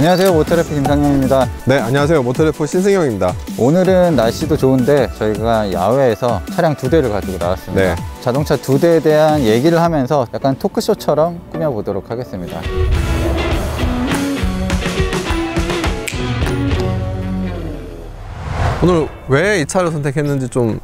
안녕하세요, 모터래프 김상영입니다. 네, 안녕하세요, 모터래프 신승영입니다. 오늘은 날씨도 좋은데 저희가 야외에서 차량 2대를 가지고 나왔습니다. 네. 자동차 2대에 대한 얘기를 하면서 약간 토크쇼처럼 꾸며보도록 하겠습니다. 오늘 왜 이 차를 선택했는지 좀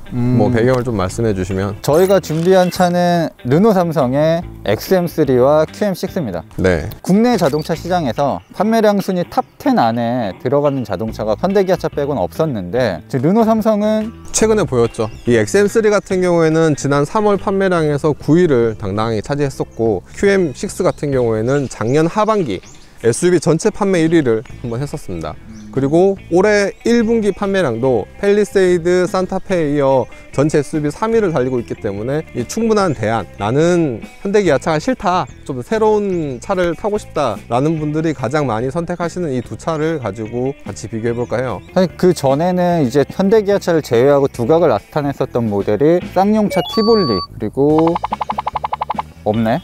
배경을 좀 말씀해 주시면. 저희가 준비한 차는 르노 삼성의 XM3와 QM6입니다. 네. 국내 자동차 시장에서 판매량 순위 탑 10 안에 들어가는 자동차가 현대기아차 빼고는 없었는데, 르노 삼성은 최근에 보였죠. 이 XM3 같은 경우에는 지난 3월 판매량에서 9위를 당당히 차지했었고, QM6 같은 경우에는 작년 하반기 SUV 전체 판매 1위를 한번 했었습니다. 그리고 올해 1분기 판매량도 팰리세이드, 산타페에 이어 전체 SUV 3위를 달리고 있기 때문에 이 충분한 대안, 나는 현대기아차가 싫다, 좀 새로운 차를 타고 싶다 라는 분들이 가장 많이 선택하시는 이 두 차를 가지고 같이 비교해 볼까 해요. 사실 그 전에는 이제 현대기아차를 제외하고 두각을 나타냈었던 모델이 쌍용차 티볼리, 그리고 없네.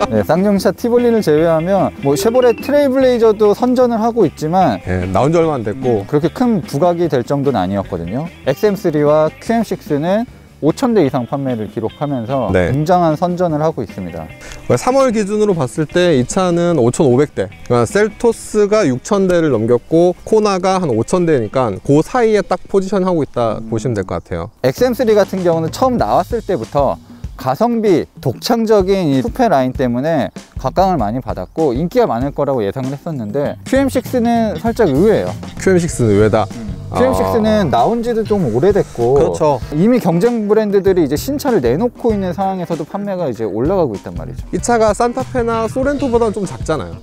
네, 쌍용차 티볼리를 제외하면 뭐 쉐보레 트레일블레이저도 선전을 하고 있지만, 네, 나온 지 얼마 안 됐고 그렇게 큰 부각이 될 정도는 아니었거든요. XM3와 QM6는 5,000대 이상 판매를 기록하면서 네. 굉장한 선전을 하고 있습니다. 3월 기준으로 봤을 때 이 차는 5,500대, 그러니까 셀토스가 6,000대를 넘겼고 코나가 한 5,000대니까 그 사이에 딱 포지션하고 있다 보시면 될 것 같아요. XM3 같은 경우는 처음 나왔을 때부터 가성비, 독창적인 이 쿠페 라인 때문에 각광을 많이 받았고 인기가 많을 거라고 예상을 했었는데, QM6는 살짝 의외예요. QM6는 의외다. QM6는 나온 지도 좀 오래됐고, 그렇죠. 이미 경쟁 브랜드들이 이제 신차를 내놓고 있는 상황에서도 판매가 이제 올라가고 있단 말이죠. 이 차가 산타페나 소렌토보다는 좀 작잖아요.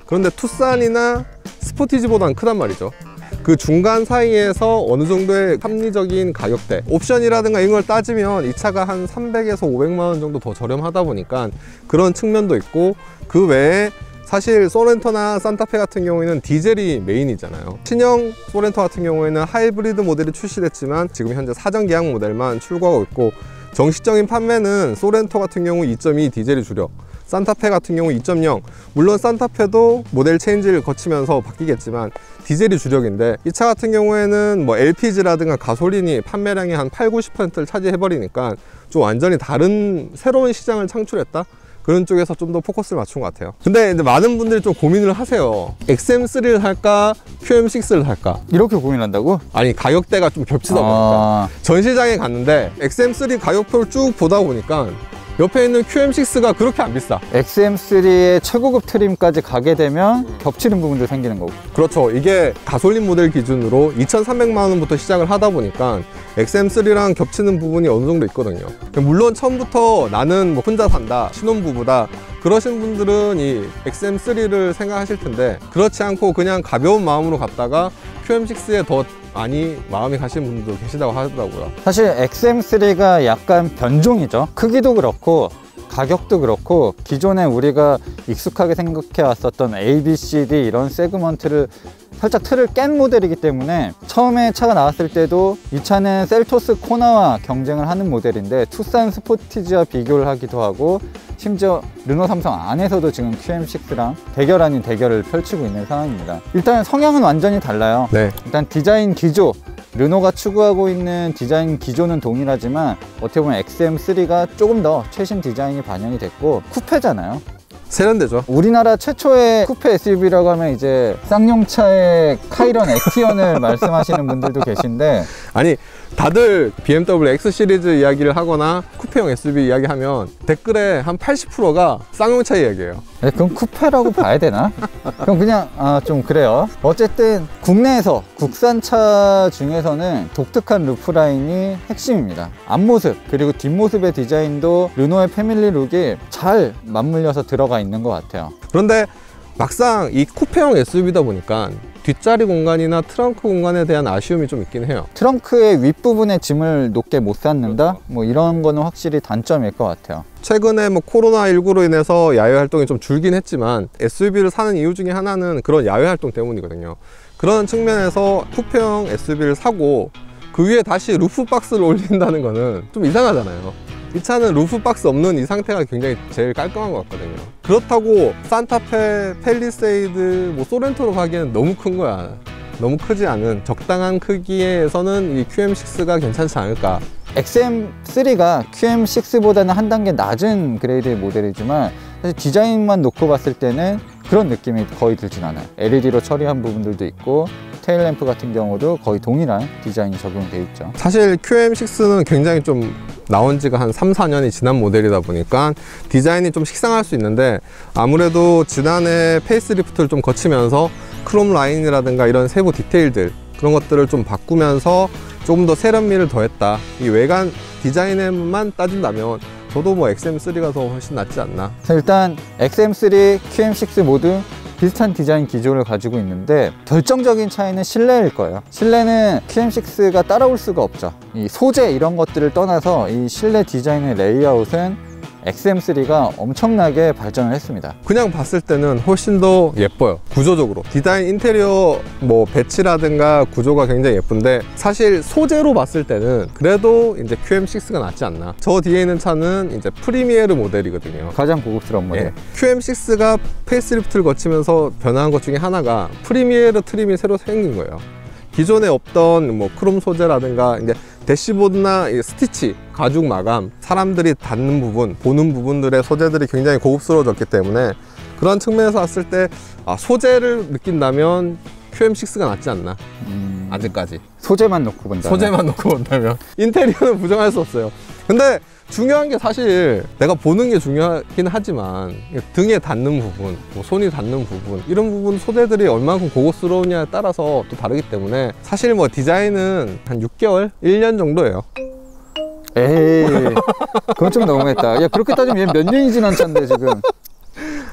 그런데 투싼이나 스포티지보다는 크단 말이죠. 그 중간 사이에서 어느 정도의 합리적인 가격대, 옵션이라든가 이런 걸 따지면 이 차가 한 300에서 500만 원 정도 더 저렴하다 보니까 그런 측면도 있고, 그 외에 사실 소렌토나 산타페 같은 경우에는 디젤이 메인이잖아요. 신형 소렌토 같은 경우에는 하이브리드 모델이 출시됐지만 지금 현재 사전 계약 모델만 출고하고 있고, 정식적인 판매는 소렌토 같은 경우 2.2 디젤이 주력, 산타페 같은 경우 2.0, 물론 산타페도 모델 체인지를 거치면서 바뀌겠지만 디젤이 주력인데, 이 차 같은 경우에는 뭐 LPG라든가 가솔린이 판매량의 한 80~90%를 차지해버리니까 좀 완전히 다른 새로운 시장을 창출했다? 그런 쪽에서 좀 더 포커스를 맞춘 것 같아요. 근데 많은 분들이 좀 고민을 하세요. XM3를 할까? QM6를 할까? 이렇게 고민한다고? 아니, 가격대가 좀 겹치다 보니까 전 시장에 갔는데 XM3 가격표를 쭉 보다 보니까 옆에 있는 QM6가 그렇게 안 비싸. XM3의 최고급 트림까지 가게 되면 겹치는 부분도 생기는 거고. 그렇죠. 이게 가솔린 모델 기준으로 2,300만 원부터 시작을 하다 보니까 XM3랑 겹치는 부분이 어느 정도 있거든요. 물론 처음부터 나는 뭐 혼자 산다, 신혼부부다, 그러신 분들은 이 XM3를 생각하실 텐데, 그렇지 않고 그냥 가벼운 마음으로 갔다가 QM6에 더 많이 마음이 가신 분들도 계시다고 하더라고요. 사실 XM3가 약간 변종이죠. 크기도 그렇고 가격도 그렇고 기존에 우리가 익숙하게 생각해 왔었던 A, B, C, D 이런 세그먼트를 살짝 틀을 깬 모델이기 때문에, 처음에 차가 나왔을 때도 이 차는 셀토스 코나와 경쟁을 하는 모델인데 투싼 스포티지와 비교를 하기도 하고, 심지어 르노 삼성 안에서도 지금 QM6랑 대결 아닌 대결을 펼치고 있는 상황입니다. 일단 성향은 완전히 달라요. 네. 일단 디자인 기조, 르노가 추구하고 있는 디자인 기조는 동일하지만 어떻게 보면 XM3가 조금 더 최신 디자인이 반영이 됐고, 쿠페잖아요. 세련되죠. 우리나라 최초의 쿠페 SUV라고 하면 이제 쌍용차의 카이런 액티언을 말씀하시는 분들도 계신데, 아니, 다들 BMW X 시리즈 이야기를 하거나 쿠페형 SUV 이야기하면 댓글에 한 80%가 쌍용차 이야기예요. 네, 그럼 쿠페라고 봐야 되나? 그럼 그냥 좀 그래요. 어쨌든 국내에서 국산차 중에서는 독특한 루프라인이 핵심입니다. 앞모습 그리고 뒷모습의 디자인도 르노의 패밀리 룩이 잘 맞물려서 들어가 있는 것 같아요. 그런데 막상 이 쿠페형 SUV다 보니까 뒷자리 공간이나 트렁크 공간에 대한 아쉬움이 좀 있긴 해요. 트렁크의 윗부분에 짐을 높게 못 쌓는다? 뭐 이런 거는 확실히 단점일 것 같아요. 최근에 뭐 코로나19로 인해서 야외 활동이 좀 줄긴 했지만 SUV를 사는 이유 중에 하나는 그런 야외 활동 때문이거든요. 그런 측면에서 쿠페형 SUV를 사고 그 위에 다시 루프 박스를 올린다는 거는 좀 이상하잖아요. 이 차는 루프 박스 없는 이 상태가 굉장히 제일 깔끔한 것 같거든요. 그렇다고 산타페, 펠리세이드, 뭐 소렌토로 가기에는 너무 큰 거야. 너무 크지 않은 적당한 크기에서는 이 QM6가 괜찮지 않을까. XM3가 QM6보다는 한 단계 낮은 그레이드의 모델이지만 사실 디자인만 놓고 봤을 때는 그런 느낌이 거의 들진 않아요. LED로 처리한 부분들도 있고 테일램프 같은 경우도 거의 동일한 디자인이 적용되어 있죠. 사실 QM6는 굉장히 좀 나온 지가 한 3, 4년이 지난 모델이다 보니까 디자인이 좀 식상할 수 있는데 아무래도 지난해 페이스리프트를 좀 거치면서 크롬 라인이라든가 이런 세부 디테일들 그런 것들을 좀 바꾸면서 조금 더 세련미를 더했다. 이 외관 디자인에만 따진다면 저도 뭐 XM3가 더 훨씬 낫지 않나. 일단 XM3, QM6 모두 비슷한 디자인 기조를 가지고 있는데 결정적인 차이는 실내일 거예요. 실내는 QM6가 따라올 수가 없죠. 이 소재 이런 것들을 떠나서 이 실내 디자인의 레이아웃은 XM3가 엄청나게 발전을 했습니다. 그냥 봤을 때는 훨씬 더 예뻐요. 구조적으로 디자인 인테리어 뭐 배치라든가 구조가 굉장히 예쁜데 사실 소재로 봤을 때는 그래도 이제 QM6가 낫지 않나. 저 뒤에 있는 차는 이제 프리미에르 모델이거든요. 가장 고급스러운 모델. QM6가 페이스리프트를 거치면서 변화한 것 중에 하나가 프리미에르 트림이 새로 생긴 거예요. 기존에 없던 뭐 크롬 소재라든가 이제 대시보드나 스티치, 가죽 마감, 사람들이 닿는 부분, 보는 부분들의 소재들이 굉장히 고급스러워졌기 때문에 그런 측면에서 봤을 때 소재를 느낀다면 QM6가 낫지 않나. 아직까지 소재만 놓고 본다면. 소재만 놓고 본다면 인테리어는 부정할 수 없어요. 근데 중요한 게 사실 내가 보는 게 중요하긴 하지만 등에 닿는 부분, 뭐 손이 닿는 부분 이런 부분 소재들이 얼마큼 고급스러우냐에 따라서 또 다르기 때문에 사실 뭐 디자인은 한 6개월, 1년 정도예요. 에이 그건 좀 너무했다. 야 그렇게 따지면 얘 몇 년이 지난 차인데 지금.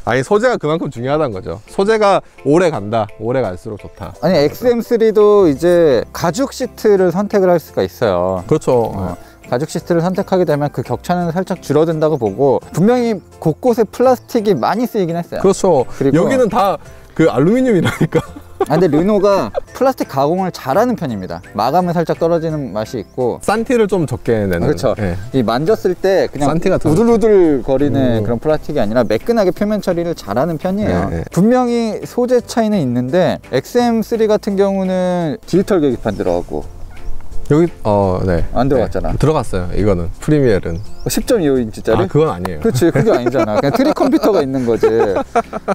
아니 소재가 그만큼 중요하다는 거죠. 소재가 오래 간다. 오래 갈수록 좋다. 아니 XM3도 이제 가죽 시트를 선택을 할 수가 있어요. 그렇죠. 가죽 시트를 선택하게 되면 그 격차는 살짝 줄어든다고 보고 분명히 곳곳에 플라스틱이 많이 쓰이긴 했어요. 그렇죠. 그리고 여기는 다 그 알루미늄이라니까. 근데 르노가 플라스틱 가공을 잘하는 편입니다. 마감은 살짝 떨어지는 맛이 있고 산티를 좀 적게 내는. 그렇죠. 네. 이 만졌을 때 그냥 산티가 우들우들 거리는 그런 플라스틱이 아니라 매끈하게 표면 처리를 잘하는 편이에요. 네. 분명히 소재 차이는 있는데 XM3 같은 경우는 디지털 계기판 들어가고 여기 네. 안 들어갔잖아. 네. 들어갔어요. 이거는 프리미어는 10.25인치짜리? 그건 아니에요. 그렇지, 그게 아니잖아. 그냥 트리 컴퓨터가 있는 거지.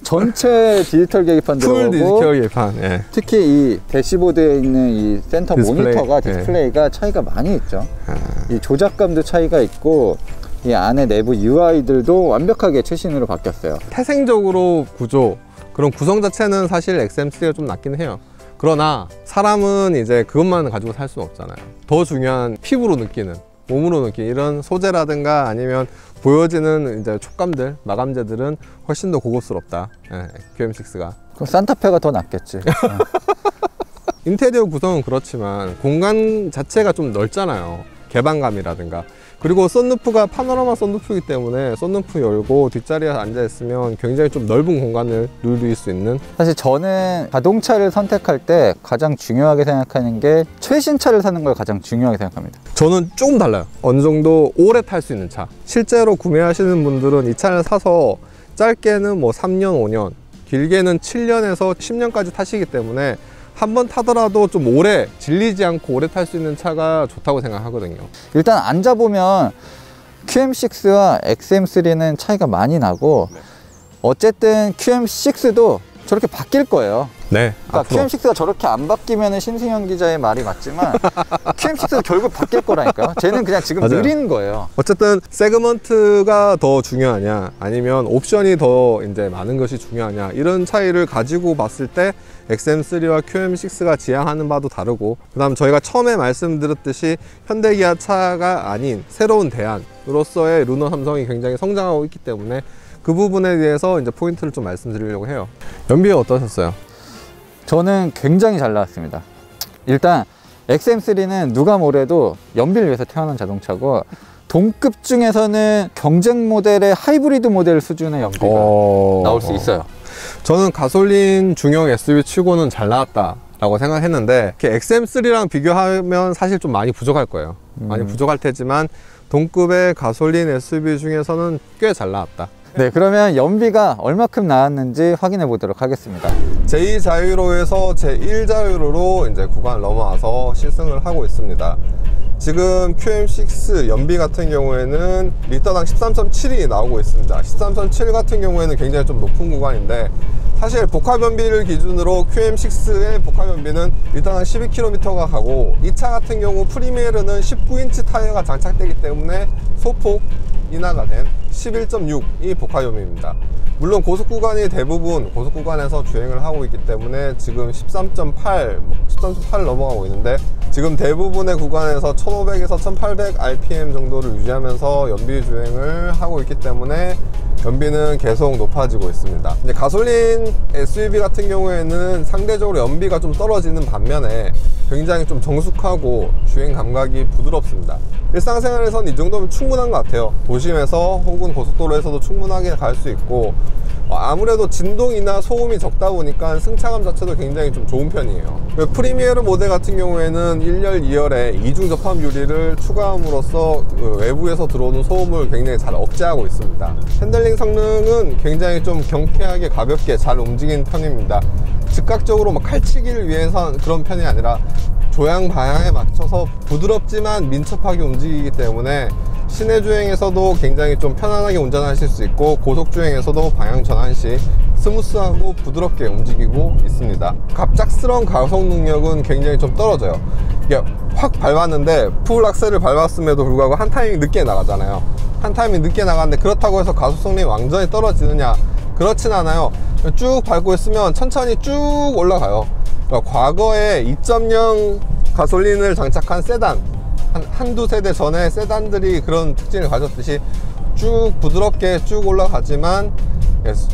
전체 디지털 계기판 풀 들어가고 디지털 계기판. 예. 특히 이 대시보드에 있는 이 센터 디스플레이. 모니터가 디스플레이가 차이가 많이 있죠. 이 조작감도 차이가 있고 이 안에 내부 UI들도 완벽하게 최신으로 바뀌었어요. 태생적으로 구조 그런 구성 자체는 사실 XM3가 좀 낫긴 해요. 그러나 사람은 이제 그것만 가지고 살 수는 없잖아요. 더 중요한 피부로 느끼는, 몸으로 느끼는 이런 소재라든가 아니면 보여지는 이제 촉감들, 마감재들은 훨씬 더 고급스럽다. QM6가. 그럼 산타페가 더 낫겠지. 인테리어 구성은 그렇지만 공간 자체가 좀 넓잖아요. 개방감이라든가. 그리고 썬루프가 파노라마 썬루프이기 때문에 썬루프 열고 뒷자리에 앉아 있으면 굉장히 좀 넓은 공간을 누릴 수 있는. 사실 저는 자동차를 선택할 때 가장 중요하게 생각하는 게 최신차를 사는 걸 가장 중요하게 생각합니다. 저는 조금 달라요. 어느 정도 오래 탈 수 있는 차. 실제로 구매하시는 분들은 이 차를 사서 짧게는 뭐 3년, 5년, 길게는 7년에서 10년까지 타시기 때문에 한 번 타더라도 좀 오래 질리지 않고 오래 탈 수 있는 차가 좋다고 생각하거든요. 일단 앉아보면 QM6와 XM3는 차이가 많이 나고 어쨌든 QM6도 저렇게 바뀔 거예요. 네. 그러니까 QM6가 저렇게 안 바뀌면 신승현 기자의 말이 맞지만 QM6도 결국 바뀔 거라니까요. 쟤는 그냥 지금 맞아요. 느린 거예요. 어쨌든 세그먼트가 더 중요하냐 아니면 옵션이 더 이제 많은 것이 중요하냐 이런 차이를 가지고 봤을 때 XM3와 QM6가 지향하는 바도 다르고 그 다음 저희가 처음에 말씀드렸듯이 현대기아 차가 아닌 새로운 대안으로서의 르노 삼성이 굉장히 성장하고 있기 때문에 그 부분에 대해서 이제 포인트를 좀 말씀드리려고 해요. 연비가 어떠셨어요? 저는 굉장히 잘 나왔습니다. 일단 XM3는 누가 뭐래도 연비를 위해서 태어난 자동차고 동급 중에서는 경쟁 모델의 하이브리드 모델 수준의 연비가 나올 수 있어요. 저는 가솔린 중형 SUV 치고는 잘 나왔다 라고 생각했는데 XM3랑 비교하면 사실 좀 많이 부족할 거예요. 많이 부족할 테지만 동급의 가솔린 SUV 중에서는 꽤 잘 나왔다. 네, 그러면 연비가 얼마큼 나왔는지 확인해 보도록 하겠습니다. 제2자유로에서 제1자유로로 이제 구간을 넘어와서 시승을 하고 있습니다. 지금 QM6 연비 같은 경우에는 리터당 13.7이 나오고 있습니다. 13.7 같은 경우에는 굉장히 좀 높은 구간인데, 사실 복합연비를 기준으로 QM6의 복합연비는 리터당 12km가 가고, 이 차 같은 경우 프리미에르는 19인치 타이어가 장착되기 때문에 소폭 인하가 된 11.6이 복합연비입니다. 물론 고속구간이 대부분 고속구간에서 주행을 하고 있기 때문에 지금 13.8 넘어가고 있는데, 지금 대부분의 구간에서 1500에서 1800 RPM 정도를 유지하면서 연비 주행을 하고 있기 때문에 연비는 계속 높아지고 있습니다. 이제 가솔린 SUV 같은 경우에는 상대적으로 연비가 좀 떨어지는 반면에 굉장히 좀 정숙하고 주행 감각이 부드럽습니다. 일상생활에선 이 정도면 충분한 것 같아요. 도심에서 혹은 고속도로에서도 충분하게 갈 수 있고, 아무래도 진동이나 소음이 적다 보니까 승차감 자체도 굉장히 좀 좋은 편이에요. 프리미에르 모델 같은 경우에는 1열, 2열에 이중 접합 유리를 추가함으로써 외부에서 들어오는 소음을 굉장히 잘 억제하고 있습니다. 핸들링 성능은 굉장히 좀 경쾌하게 가볍게 잘 움직이는 편입니다. 즉각적으로 막 칼치기를 위해서 그런 편이 아니라 조향 방향에 맞춰서 부드럽지만 민첩하게 움직이기 때문에 시내 주행에서도 굉장히 좀 편안하게 운전하실 수 있고, 고속 주행에서도 방향 전환 시 스무스하고 부드럽게 움직이고 있습니다. 갑작스러운 가속 능력은 굉장히 좀 떨어져요. 이게 확 밟았는데 풀 악셀을 밟았음에도 불구하고 한 타이밍 늦게 나가잖아요. 한 타이밍 늦게 나가는데 그렇다고 해서 가속 성능이 완전히 떨어지느냐? 그렇진 않아요. 쭉 밟고 있으면 천천히 쭉 올라가요. 그러니까 과거에 2.0 가솔린을 장착한 세단, 한두 세대 전에 세단들이 그런 특징을 가졌듯이 쭉 부드럽게 쭉 올라가지만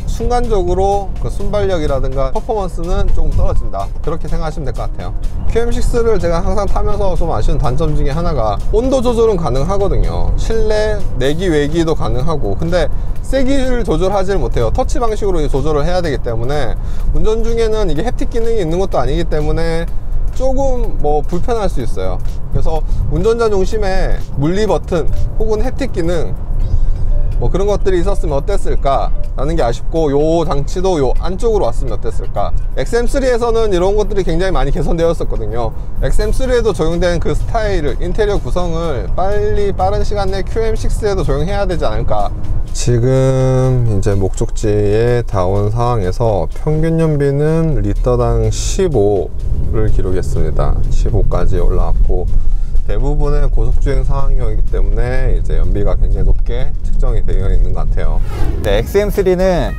순간적으로 그 순발력이라든가 퍼포먼스는 조금 떨어진다, 그렇게 생각하시면 될 것 같아요. QM6를 제가 항상 타면서 좀 아쉬운 단점 중에 하나가 온도 조절은 가능하거든요. 실내 내기 외기도 가능하고, 근데 세기를 조절하지를 못해요. 터치 방식으로 조절을 해야 되기 때문에 운전 중에는 이게 햅틱 기능이 있는 것도 아니기 때문에 조금 불편할 수 있어요. 그래서 운전자 중심에 물리 버튼 혹은 햅틱 기능 그런 것들이 있었으면 어땠을까 라는 게 아쉽고, 요 장치도 요 안쪽으로 왔으면 어땠을까. XM3에서는 이런 것들이 굉장히 많이 개선되었었거든요. XM3에도 적용된 그 스타일을, 인테리어 구성을 빠른 시간 내에 QM6에도 적용해야 되지 않을까. 지금 이제 목적지에 다 온 상황에서 평균 연비는 리터당 15를 기록했습니다. 15까지 올라왔고, 대부분의 고속주행 상황이기 때문에 이제 연비가 굉장히 높게 측정이 되어 있는 것 같아요. 네, XM3는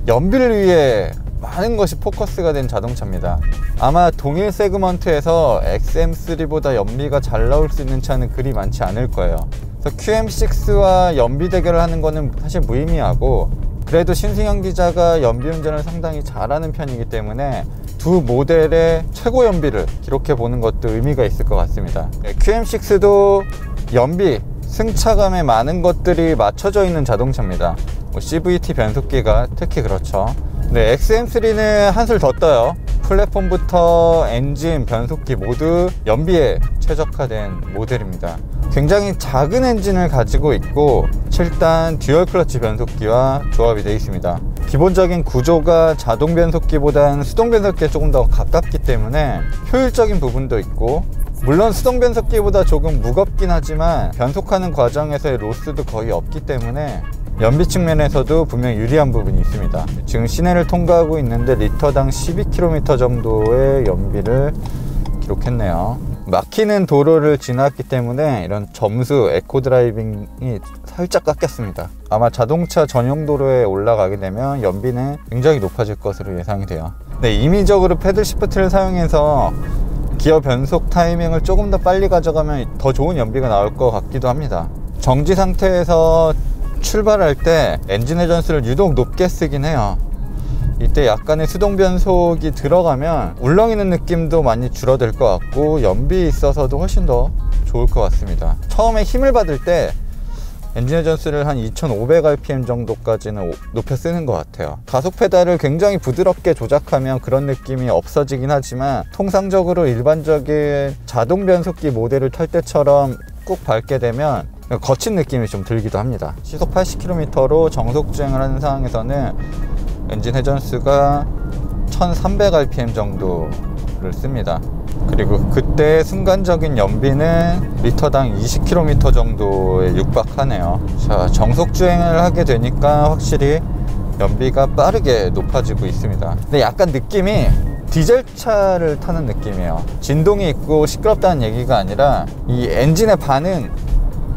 연비를 위해 많은 것이 포커스가 된 자동차입니다. 아마 동일 세그먼트에서 XM3보다 연비가 잘 나올 수 있는 차는 그리 많지 않을 거예요. 그래서 QM6와 연비 대결을 하는 거는 사실 무의미하고, 그래도 신승현 기자가 연비 운전을 상당히 잘하는 편이기 때문에 두 모델의 최고 연비를 기록해 보는 것도 의미가 있을 것 같습니다. QM6도 연비, 승차감에 많은 것들이 맞춰져 있는 자동차입니다. CVT 변속기가 특히 그렇죠. 네, XM3는 한술 더 떠요. 플랫폼부터 엔진, 변속기 모두 연비에 최적화된 모델입니다. 굉장히 작은 엔진을 가지고 있고 7단 듀얼 클러치 변속기와 조합이 되어 있습니다. 기본적인 구조가 자동 변속기보다는 수동 변속기에 조금 더 가깝기 때문에 효율적인 부분도 있고, 물론 수동 변속기보다 조금 무겁긴 하지만 변속하는 과정에서의 로스도 거의 없기 때문에 연비 측면에서도 분명 유리한 부분이 있습니다. 지금 시내를 통과하고 있는데 리터당 12km 정도의 연비를 기록했네요. 막히는 도로를 지났기 때문에 이런 점수, 에코 드라이빙이 살짝 깎였습니다. 아마 자동차 전용 도로에 올라가게 되면 연비는 굉장히 높아질 것으로 예상이 돼요. 네, 임의적으로 패들 시프트를 사용해서 기어 변속 타이밍을 조금 더 빨리 가져가면 더 좋은 연비가 나올 것 같기도 합니다. 정지 상태에서 출발할 때 엔진 회전수를 유독 높게 쓰긴 해요. 이때 약간의 수동 변속이 들어가면 울렁이는 느낌도 많이 줄어들 것 같고, 연비 있어서도 훨씬 더 좋을 것 같습니다. 처음에 힘을 받을 때 엔진 회전수를 한 2500rpm 정도까지는 높여 쓰는 것 같아요. 가속 페달을 굉장히 부드럽게 조작하면 그런 느낌이 없어지긴 하지만 통상적으로 일반적인 자동 변속기 모델을 탈 때처럼 꾹 밟게 되면 거친 느낌이 좀 들기도 합니다. 시속 80km로 정속 주행을 하는 상황에서는 엔진 회전수가 1300rpm 정도를 씁니다. 그리고 그때 순간적인 연비는 리터당 20km 정도에 육박하네요. 자, 정속 주행을 하게 되니까 확실히 연비가 빠르게 높아지고 있습니다. 근데 약간 느낌이 디젤차를 타는 느낌이에요. 진동이 있고 시끄럽다는 얘기가 아니라 이 엔진의 반응,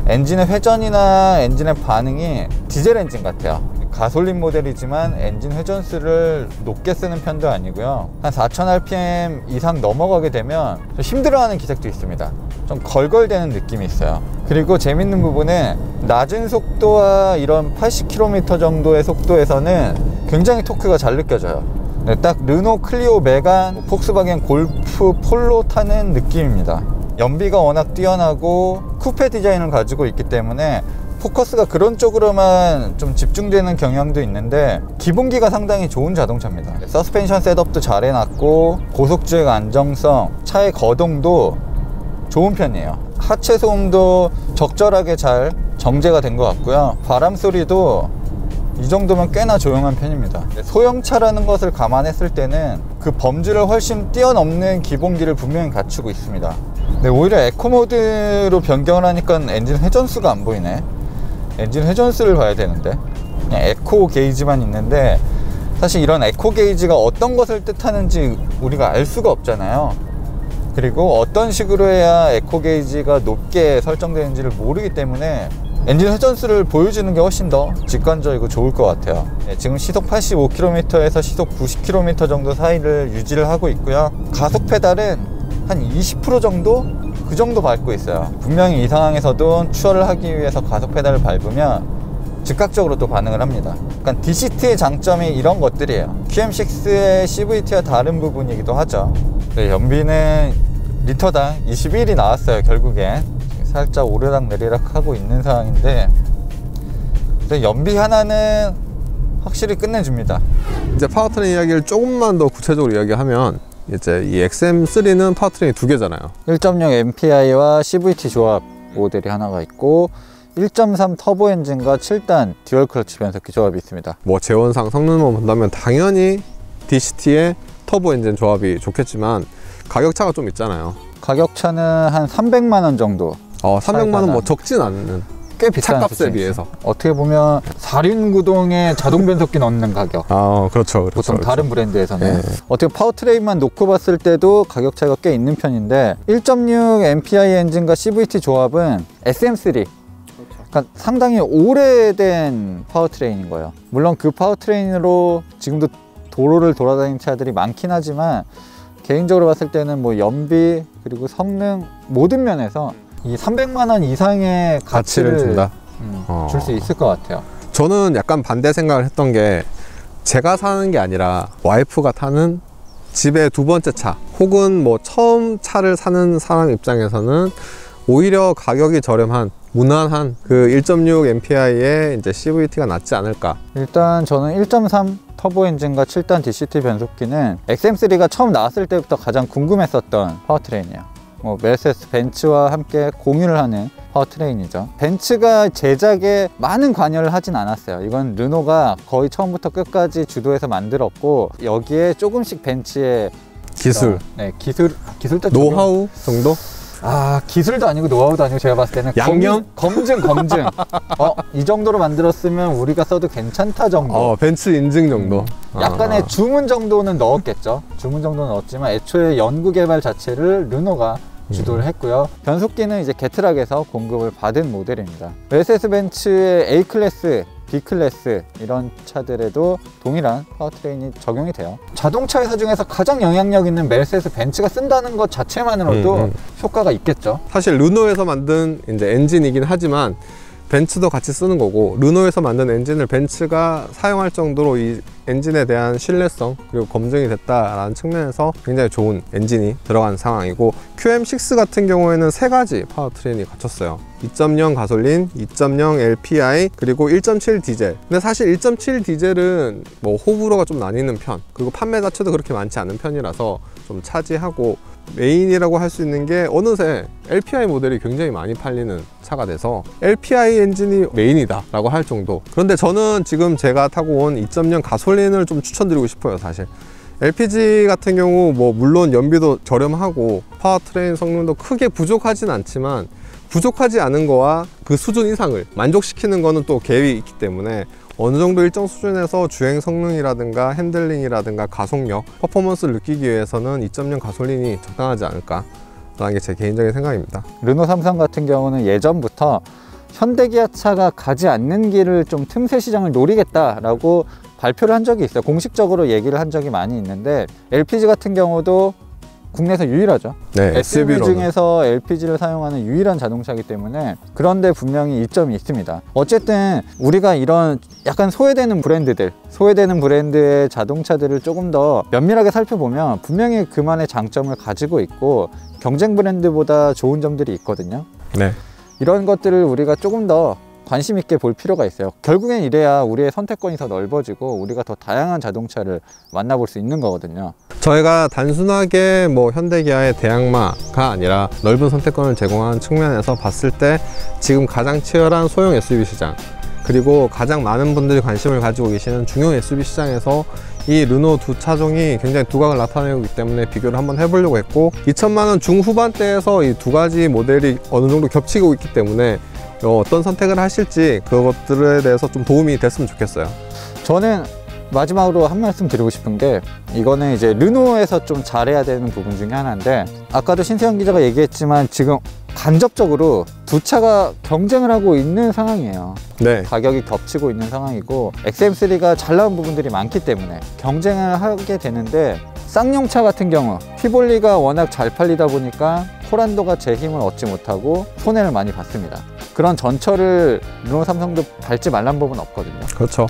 엔진의 회전이나 엔진의 반응이 디젤 엔진 같아요. 가솔린 모델이지만 엔진 회전수를 높게 쓰는 편도 아니고요. 한 4000rpm 이상 넘어가게 되면 좀 힘들어하는 기색도 있습니다. 좀 걸걸대는 느낌이 있어요. 그리고 재밌는 부분은 낮은 속도와 이런 80km 정도의 속도에서는 굉장히 토크가 잘 느껴져요. 딱 르노 클리오 메간, 폭스바겐 골프 폴로 타는 느낌입니다. 연비가 워낙 뛰어나고 쿠페 디자인을 가지고 있기 때문에 포커스가 그런 쪽으로만 좀 집중되는 경향도 있는데 기본기가 상당히 좋은 자동차입니다. 서스펜션 셋업도 잘 해놨고 고속주행 안정성, 차의 거동도 좋은 편이에요. 하체 소음도 적절하게 잘 정제가 된 것 같고요. 바람 소리도 이 정도면 꽤나 조용한 편입니다. 소형차라는 것을 감안했을 때는 그 범주를 훨씬 뛰어넘는 기본기를 분명히 갖추고 있습니다. 근데 오히려 에코 모드로 변경을 하니까 엔진 회전수가 안 보이네. 엔진 회전수를 봐야 되는데 그냥 에코 게이지만 있는데 사실 이런 에코 게이지가 어떤 것을 뜻하는지 우리가 알 수가 없잖아요. 그리고 어떤 식으로 해야 에코 게이지가 높게 설정되는지를 모르기 때문에 엔진 회전수를 보여주는 게 훨씬 더 직관적이고 좋을 것 같아요. 지금 시속 85km에서 시속 90km 정도 사이를 유지를 하고 있고요. 가속 페달은 한 20% 정도? 그 정도 밟고 있어요. 분명히 이 상황에서도 추월을 하기 위해서 가속 페달을 밟으면 즉각적으로 또 반응을 합니다. 그러니까 DCT의 장점이 이런 것들이에요. QM6의 CVT와 다른 부분이기도 하죠. 연비는 리터당 21이 나왔어요. 결국엔 살짝 오르락 내리락 하고 있는 상황인데 연비 하나는 확실히 끝내줍니다. 이제 파워트레인 이야기를 조금만 더 구체적으로 이야기하면 이제 이 XM3는 파워트레인이 두 개잖아요. 1.0 MPI와 CVT 조합 모델이 하나가 있고 1.3 터보 엔진과 7단 듀얼 클러치 변속기 조합이 있습니다. 뭐 재원상 성능만 본다면 당연히 DCT의 터보 엔진 조합이 좋겠지만 가격차가 좀 있잖아요. 가격차는 한 300만 원 정도. 300만 원 뭐 적진 않는, 꽤 비싼 차값에 비해서 어떻게 보면 4륜 구동에 자동 변속기 넣는 가격. 그렇죠. 보통 다른 브랜드에서는 어떻게 파워트레인만 놓고 봤을 때도 가격 차이가 꽤 있는 편인데 1.6 MPI 엔진과 CVT 조합은 SM3, 그러니까 상당히 오래된 파워트레인인 거예요. 물론 그 파워트레인으로 지금도 도로를 돌아다니는 차들이 많긴 하지만 개인적으로 봤을 때는 뭐 연비 그리고 성능 모든 면에서 이 300만 원 이상의 가치를 준다. 줄 수 있을 것 같아요. 저는 약간 반대 생각을 했던 게 제가 사는 게 아니라 와이프가 타는 집의 두 번째 차 혹은 뭐 처음 차를 사는 사람 입장에서는 오히려 가격이 저렴한 무난한 그 1.6 MPI의 이제 CVT가 낫지 않을까. 일단 저는 1.3 터보 엔진과 7단 DCT 변속기는 XM3가 처음 나왔을 때부터 가장 궁금했었던 파워트레인이에요. 뭐 메르세데스 벤츠와 함께 공유를 하는 파워트레인이죠. 벤츠가 제작에 많은 관여를 하진 않았어요. 이건 르노가 거의 처음부터 끝까지 주도해서 만들었고 여기에 조금씩 벤츠의 기술, 기술도 노하우 정도? 기술도 아니고 노하우도 아니고 제가 봤을 때는 양념? 검증 이 정도로 만들었으면 우리가 써도 괜찮다 정도. 벤츠 인증 정도. 약간의 주문 정도는 넣었겠죠. 주문 정도는 넣었지만 애초에 연구 개발 자체를 르노가 주도를 했고요. 변속기는 이제 게트락에서 공급을 받은 모델입니다. 메르세데스 벤츠의 A클래스, B클래스 이런 차들에도 동일한 파워트레인이 적용이 돼요. 자동차 회사 중에서 가장 영향력 있는 메르세데스 벤츠가 쓴다는 것 자체만으로도 효과가 있겠죠. 사실 르노에서 만든 이제 엔진이긴 하지만 벤츠도 같이 쓰는 거고 르노에서 만든 엔진을 벤츠가 사용할 정도로 이 엔진에 대한 신뢰성 그리고 검증이 됐다라는 측면에서 굉장히 좋은 엔진이 들어간 상황이고 QM6 같은 경우에는 세 가지 파워트레인이 갖췄어요. 2.0 가솔린, 2.0 LPI, 그리고 1.7 디젤. 근데 사실 1.7 디젤은 뭐 호불호가 좀 나뉘는 편, 그리고 판매 자체도 그렇게 많지 않은 편이라서 좀 차지하고, 메인이라고 할 수 있는 게 어느새 LPI 모델이 굉장히 많이 팔리는 차가 돼서 LPI 엔진이 메인이다 라고 할 정도. 그런데 저는 지금 제가 타고 온 2.0 가솔린을 좀 추천드리고 싶어요. 사실 LPG 같은 경우 뭐 물론 연비도 저렴하고 파워트레인 성능도 크게 부족하진 않지만, 부족하지 않은 거와 그 수준 이상을 만족시키는 거는 또 계획이 있기 때문에 어느 정도 일정 수준에서 주행 성능이라든가 핸들링이라든가 가속력, 퍼포먼스를 느끼기 위해서는 2.0 가솔린이 적당하지 않을까 라는 게 제 개인적인 생각입니다. 르노 삼성 같은 경우는 예전부터 현대기아차가 가지 않는 길을 좀 틈새 시장을 노리겠다라고 발표를 한 적이 있어요. 공식적으로 얘기를 한 적이 많이 있는데, LPG 같은 경우도 국내에서 유일하죠. 네, SUV 중에서 LPG를 사용하는 유일한 자동차이기 때문에. 그런데 분명히 이점이 있습니다. 어쨌든 우리가 이런 약간 소외되는 브랜드의 자동차들을 조금 더 면밀하게 살펴보면 분명히 그만의 장점을 가지고 있고 경쟁 브랜드보다 좋은 점들이 있거든요. 네. 이런 것들을 우리가 조금 더 관심 있게 볼 필요가 있어요. 결국엔 이래야 우리의 선택권이 더 넓어지고 우리가 더 다양한 자동차를 만나볼 수 있는 거거든요. 저희가 단순하게 뭐 현대기아의 대항마가 아니라 넓은 선택권을 제공하는 측면에서 봤을 때 지금 가장 치열한 소형 SUV 시장, 그리고 가장 많은 분들이 관심을 가지고 계시는 중형 SUV 시장에서 이 르노 두 차종이 굉장히 두각을 나타내고 있기 때문에 비교를 한번 해보려고 했고, 2천만 원 중후반대에서 이 두 가지 모델이 어느 정도 겹치고 있기 때문에 어떤 선택을 하실지 그것들에 대해서 좀 도움이 됐으면 좋겠어요. 저는 마지막으로 한 말씀 드리고 싶은 게, 이거는 이제 르노에서 좀 잘해야 되는 부분 중에 하나인데, 아까도 신세영 기자가 얘기했지만 지금 간접적으로 두 차가 경쟁을 하고 있는 상황이에요. 네. 가격이 겹치고 있는 상황이고 XM3가 잘 나온 부분들이 많기 때문에 경쟁을 하게 되는데, 쌍용차 같은 경우 티볼리가 워낙 잘 팔리다 보니까 호란도가 제 힘을 얻지 못하고 손해를 많이 봤습니다. 그런 전철을 르노 삼성도 밟지 말란 법은 없거든요. 그렇죠.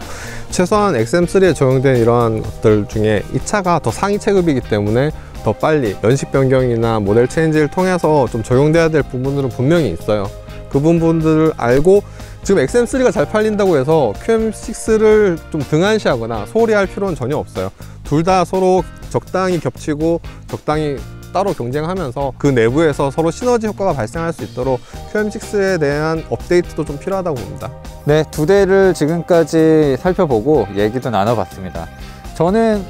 최소한 XM3에 적용된 이러한 것들 중에 이 차가 더 상위 체급이기 때문에 더 빨리 연식 변경이나 모델 체인지를 통해서 좀 적용돼야 될 부분들은 분명히 있어요. 그 부분들을 알고 지금 XM3가 잘 팔린다고 해서 QM6를 좀 등한시하거나 소홀히 할 필요는 전혀 없어요. 둘 다 서로 적당히 겹치고 적당히 따로 경쟁하면서 그 내부에서 서로 시너지 효과가 발생할 수 있도록 QM6에 대한 업데이트도 좀 필요하다고 봅니다. 네, 두 대를 지금까지 살펴보고 얘기도 나눠봤습니다. 저는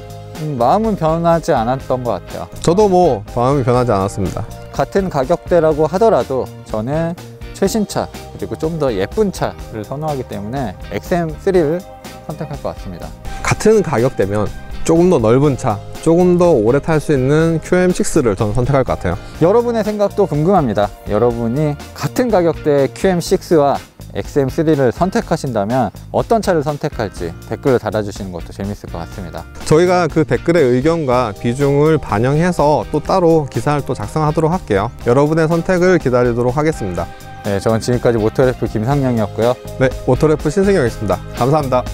마음은 변하지 않았던 것 같아요. 저도 뭐 마음이 변하지 않았습니다. 같은 가격대라고 하더라도 저는 최신차 그리고 좀 더 예쁜 차를 선호하기 때문에 XM3를 선택할 것 같습니다. 같은 가격대면 조금 더 넓은 차, 조금 더 오래 탈 수 있는 QM6를 저는 선택할 것 같아요. 여러분의 생각도 궁금합니다. 여러분이 같은 가격대의 QM6와 XM3를 선택하신다면 어떤 차를 선택할지 댓글을 달아주시는 것도 재밌을 것 같습니다. 저희가 그 댓글의 의견과 비중을 반영해서 또 따로 기사를 또 작성하도록 할게요. 여러분의 선택을 기다리도록 하겠습니다. 네, 저는 지금까지 모터래프 김상영이었고요. 네, 모터래프 신승영이었습니다. 감사합니다.